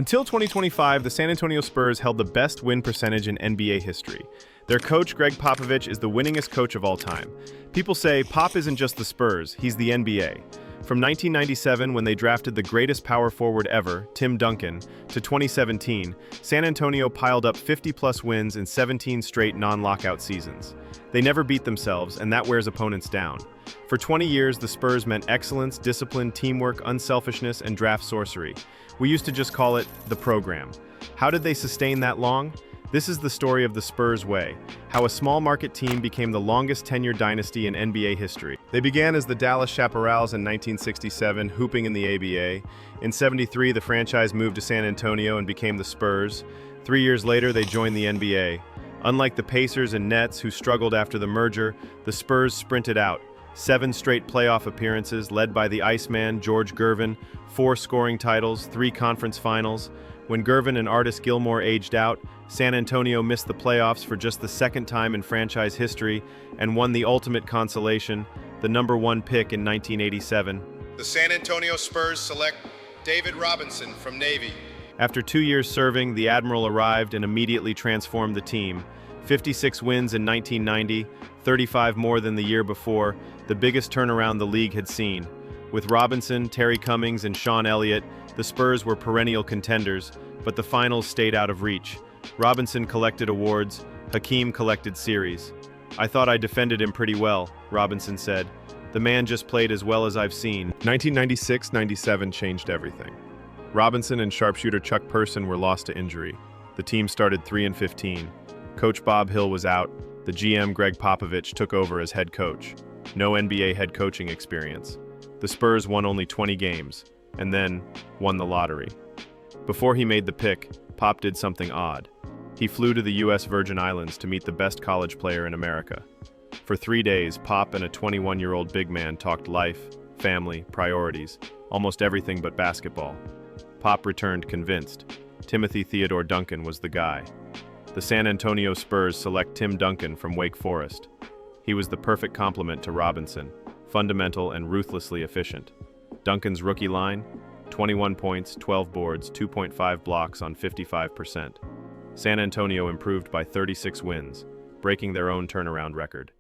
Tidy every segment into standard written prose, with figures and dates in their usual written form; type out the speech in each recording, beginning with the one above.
Until 2025, the San Antonio Spurs held the best win percentage in NBA history. Their coach, Greg Popovich, is the winningest coach of all time. People say Pop isn't just the Spurs, he's the NBA. From 1997, when they drafted the greatest power forward ever, Tim Duncan, to 2017, San Antonio piled up 50-plus wins in 17 straight non-lockout seasons. They never beat themselves, and that wears opponents down. For 20 years, the Spurs meant excellence, discipline, teamwork, unselfishness, and draft sorcery. We used to just call it the program. How did they sustain that long? This is the story of the Spurs way, how a small market team became the longest tenured dynasty in NBA history. They began as the Dallas Chaparrals in 1967, hooping in the ABA. In '73, the franchise moved to San Antonio and became the Spurs. 3 years later, they joined the NBA. Unlike the Pacers and Nets, who struggled after the merger, the Spurs sprinted out. 7 straight playoff appearances, led by the Iceman, George Gervin, 4 scoring titles, 3 conference finals. When Gervin and Artis Gilmore aged out, San Antonio missed the playoffs for just the second time in franchise history and won the ultimate consolation, the #1 pick in 1987. The San Antonio Spurs select David Robinson from Navy. After 2 years serving, the Admiral arrived and immediately transformed the team. 56 wins in 1990, 35 more than the year before, the biggest turnaround the league had seen. With Robinson, Terry Cummings, and Sean Elliott, the Spurs were perennial contenders, but the finals stayed out of reach. Robinson collected awards, Hakeem collected series. "I thought I defended him pretty well," Robinson said. "The man just played as well as I've seen." 1996-97 changed everything. Robinson and sharpshooter Chuck Person were lost to injury. The team started 3-15. Coach Bob Hill was out. The GM Greg Popovich took over as head coach. No NBA head coaching experience. The Spurs won only 20 games, and then won the lottery. Before he made the pick, Pop did something odd. He flew to the U.S. Virgin Islands to meet the best college player in America. For 3 days, Pop and a 21-year-old big man talked life, family, priorities, almost everything but basketball. Pop returned convinced. Timothy Theodore Duncan was the guy. The San Antonio Spurs select Tim Duncan from Wake Forest. He was the perfect complement to Robinson, fundamental and ruthlessly efficient. Duncan's rookie line: 21 points, 12 boards, 2.5 blocks on 55%. San Antonio improved by 36 wins, breaking their own turnaround record.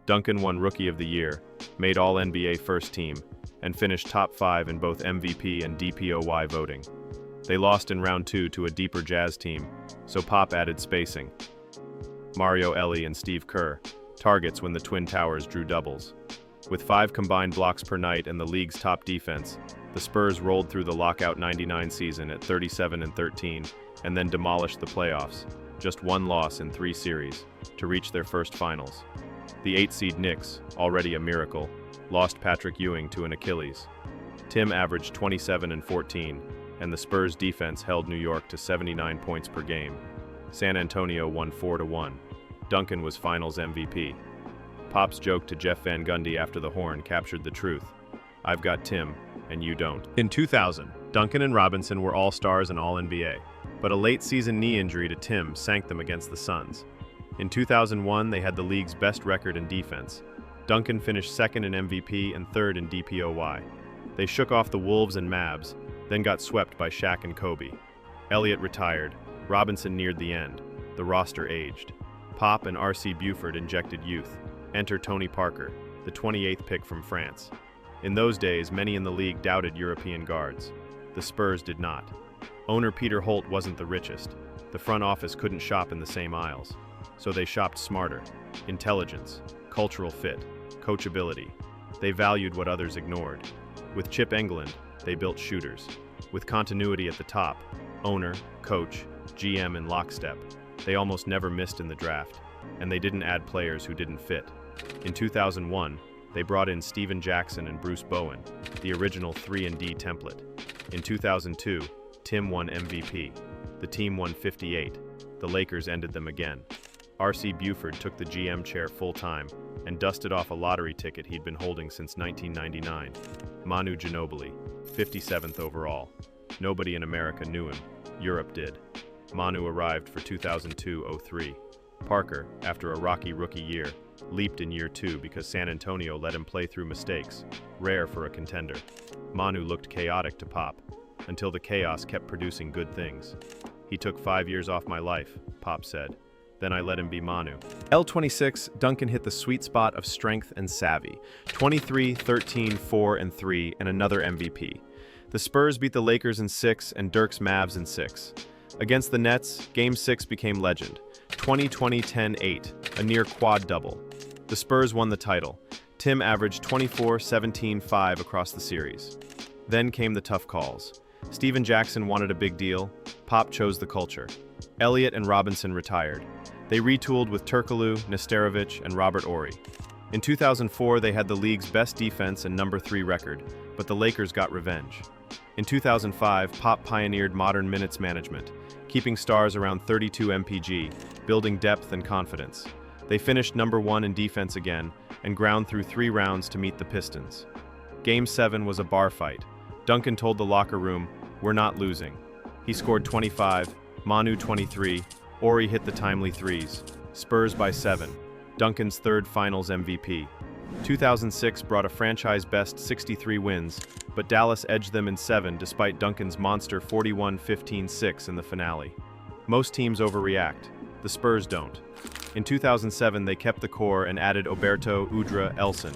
Duncan won Rookie of the Year, made All-NBA First Team, and finished top 5 in both MVP and DPOY voting. They lost in round 2 to a deeper Jazz team, so Pop added spacing. Mario Elie and Steve Kerr, targets when the Twin Towers drew doubles. With 5 combined blocks per night and the league's top defense, the Spurs rolled through the lockout '99 season at 37-13 and then demolished the playoffs, just 1 loss in 3 series, to reach their first finals. The 8-seed Knicks, already a miracle, lost Patrick Ewing to an Achilles. Tim averaged 27 and 14, and the Spurs defense held New York to 79 points per game. San Antonio won 4-1. Duncan was Finals MVP. Pop's joke to Jeff Van Gundy after the horn captured the truth. "I've got Tim, and you don't." In 2000, Duncan and Robinson were All-Stars and All-NBA, but a late-season knee injury to Tim sank them against the Suns. In 2001, they had the league's best record in defense. Duncan finished 2nd in MVP and 3rd in DPOY. They shook off the Wolves and Mavs, then got swept by Shaq and Kobe. Elliott retired. Robinson neared the end. The roster aged. Pop and R.C. Buford injected youth. Enter Tony Parker, the 28th pick from France. In those days, many in the league doubted European guards. The Spurs did not. Owner Peter Holt wasn't the richest. The front office couldn't shop in the same aisles. So they shopped smarter. Intelligence, cultural fit, coachability. They valued what others ignored. With Chip Engelland, they built shooters. With continuity at the top, owner, coach, GM in lockstep, they almost never missed in the draft. And they didn't add players who didn't fit. In 2001, they brought in Steven Jackson and Bruce Bowen, the original 3-and-D template. In 2002, Tim won MVP. The team won 58. The Lakers ended them again. R.C. Buford took the GM chair full-time and dusted off a lottery ticket he'd been holding since 1999. Manu Ginobili, 57th overall. Nobody in America knew him. Europe did. Manu arrived for 2002-03. Parker, after a rocky rookie year, leaped in year 2 because San Antonio let him play through mistakes, rare for a contender. Manu looked chaotic to Pop. until the chaos kept producing good things. He took 5 years off my life, Pop said. Then I let him be Manu. L26, Duncan hit the sweet spot of strength and savvy. 23, 13, 4, and 3, and another MVP. The Spurs beat the Lakers in 6 and Dirk's Mavs in 6. Against the Nets, Game 6 became legend. 20-20-10-8, a near quad double. The Spurs won the title. Tim averaged 24, 17, 5 across the series. Then came the tough calls. Steven Jackson wanted a big deal. Pop chose the culture. Elliott and Robinson retired. They retooled with Turkoglu, Nesterovic, and Robert Horry. In 2004, they had the league's best defense and number 3 record, but the Lakers got revenge. In 2005, Pop pioneered modern minutes management, keeping stars around 32 mpg, building depth and confidence. They finished number 1 in defense again and ground through 3 rounds to meet the Pistons. Game 7 was a bar fight. Duncan told the locker room, "We're not losing." He scored 25, Manu 23, Horry hit the timely threes. Spurs by 7. Duncan's 3rd Finals MVP. 2006 brought a franchise-best 63 wins, but Dallas edged them in 7 despite Duncan's monster 41-15-6 in the finale. Most teams overreact. The Spurs don't. In 2007, they kept the core and added Oberto, Udra, Elson.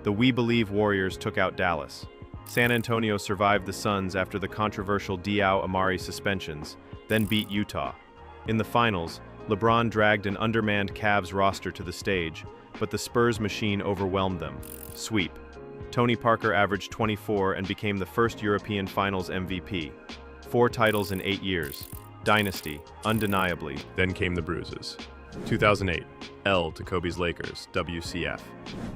The We Believe Warriors took out Dallas. San Antonio survived the Suns after the controversial Diaw-Amari suspensions, then beat Utah. In the finals, LeBron dragged an undermanned Cavs roster to the stage, but the Spurs machine overwhelmed them. Sweep. Tony Parker averaged 24 and became the first European Finals MVP. 4 titles in 8 years. Dynasty, undeniably. Then came the bruises. 2008, L to Kobe's Lakers, WCF.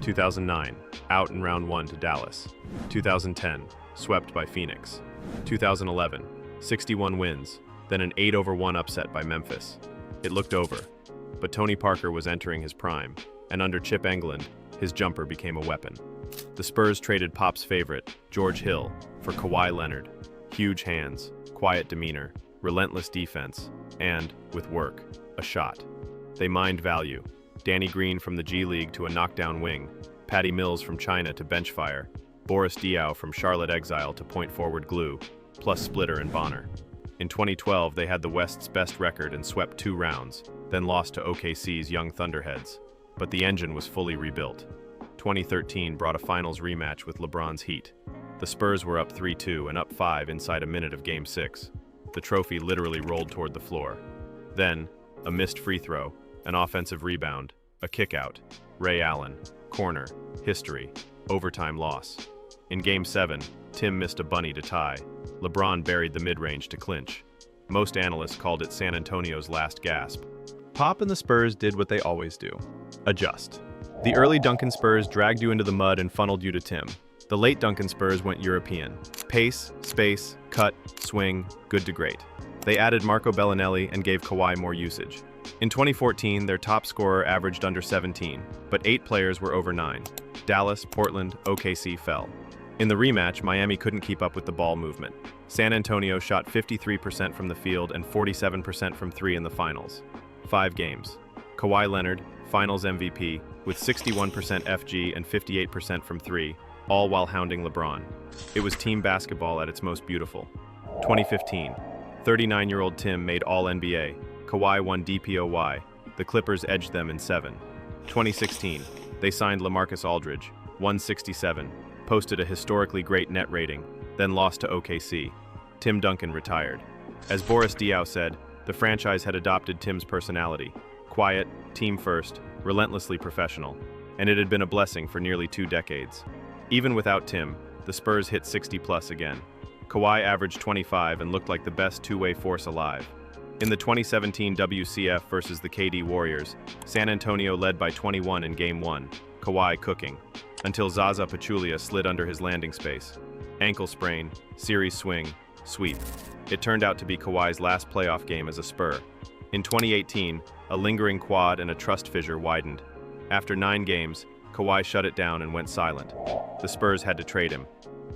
2009, out in round 1 to Dallas. 2010, swept by Phoenix. 2011, 61 wins, then an 8-1 upset by Memphis. It looked over, but Tony Parker was entering his prime, and under Chip Engelland, his jumper became a weapon. The Spurs traded Pop's favorite, George Hill, for Kawhi Leonard. Huge hands, quiet demeanor, relentless defense, and, with work, a shot. They mined value. Danny Green from the G League to a knockdown wing, Patty Mills from China to bench fire, Boris Diaw from Charlotte exile to point forward glue, plus Splitter and Bonner. In 2012, they had the West's best record and swept 2 rounds, then lost to OKC's young Thunderheads. But the engine was fully rebuilt. 2013 brought a finals rematch with LeBron's Heat. The Spurs were up 3-2 and up 5 inside a minute of Game 6. The trophy literally rolled toward the floor. Then, a missed free throw, an offensive rebound, a kickout, Ray Allen, corner, history, overtime loss. In Game 7, Tim missed a bunny to tie. LeBron buried the mid-range to clinch. Most analysts called it San Antonio's last gasp. Pop and the Spurs did what they always do: adjust. The early Duncan Spurs dragged you into the mud and funneled you to Tim. The late Duncan Spurs went European. Pace, space, cut, swing, good to great. They added Marco Bellinelli and gave Kawhi more usage. In 2014, their top scorer averaged under 17, but 8 players were over 9. Dallas, Portland, OKC fell. In the rematch, Miami couldn't keep up with the ball movement. San Antonio shot 53% from the field and 47% from 3 in the finals. 5 games. Kawhi Leonard, Finals MVP, with 61% FG and 58% from 3, all while hounding LeBron. It was team basketball at its most beautiful. 2015. 39-year-old Tim made All-NBA. Kawhi won DPOY. The Clippers edged them in 7. 2016. They signed LaMarcus Aldridge, 167, posted a historically great net rating, then lost to OKC. Tim Duncan retired. As Boris Diaw said, the franchise had adopted Tim's personality: quiet, team first, relentlessly professional, and it had been a blessing for nearly 2 decades. Even without Tim, the Spurs hit 60+ again. Kawhi averaged 25 and looked like the best two-way force alive. In the 2017 WCF versus the KD Warriors, San Antonio led by 21 in Game 1, Kawhi cooking, until Zaza Pachulia slid under his landing space. Ankle sprain, series swing, sweep. It turned out to be Kawhi's last playoff game as a Spur. In 2018, a lingering quad and a trust fissure widened. After 9 games, Kawhi shut it down and went silent. The Spurs had to trade him.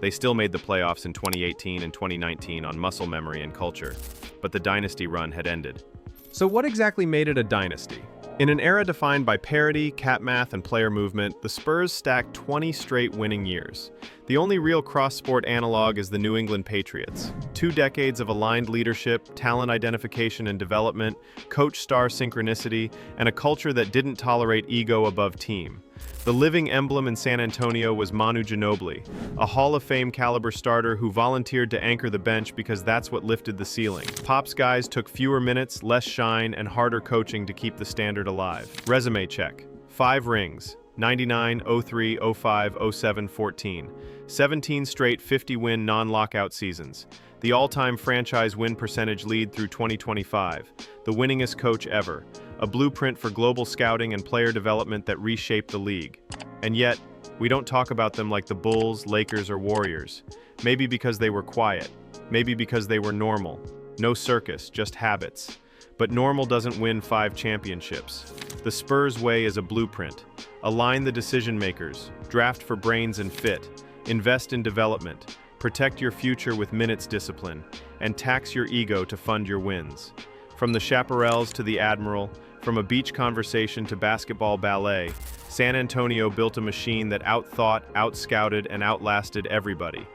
They still made the playoffs in 2018 and 2019 on muscle memory and culture, but the dynasty run had ended. So what exactly made it a dynasty? In an era defined by parity, cap math, and player movement, the Spurs stacked 20 straight winning years. The only real cross-sport analog is the New England Patriots. 2 decades of aligned leadership, talent identification and development, coach-star synchronicity, and a culture that didn't tolerate ego above team. The living emblem in San Antonio was Manu Ginobili, a Hall of Fame caliber starter who volunteered to anchor the bench because that's what lifted the ceiling. Pop's guys took fewer minutes, less shine, and harder coaching to keep the standard alive. Resume check. 5 rings. 99, 03, 05, 07, 14. 17 straight 50-win non-lockout seasons. The all-time franchise win percentage lead through 2025. The winningest coach ever. A blueprint for global scouting and player development that reshaped the league. And yet, we don't talk about them like the Bulls, Lakers, or Warriors. Maybe because they were quiet. Maybe because they were normal. No circus, just habits. But normal doesn't win 5 championships. The Spurs way is a blueprint. Align the decision makers, draft for brains and fit, invest in development, protect your future with minutes discipline, and tax your ego to fund your wins. From the Chaparrals to the Admiral, from a beach conversation to basketball ballet, San Antonio built a machine that outthought, outscouted, and outlasted everybody.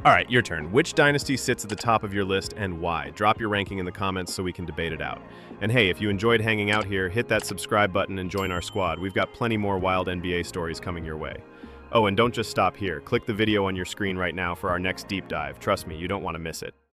All right, your turn. Which dynasty sits at the top of your list and why? Drop your ranking in the comments so we can debate it out. And hey, if you enjoyed hanging out here, hit that subscribe button and join our squad. We've got plenty more wild NBA stories coming your way. Oh, and don't just stop here. Click the video on your screen right now for our next deep dive. Trust me, you don't want to miss it.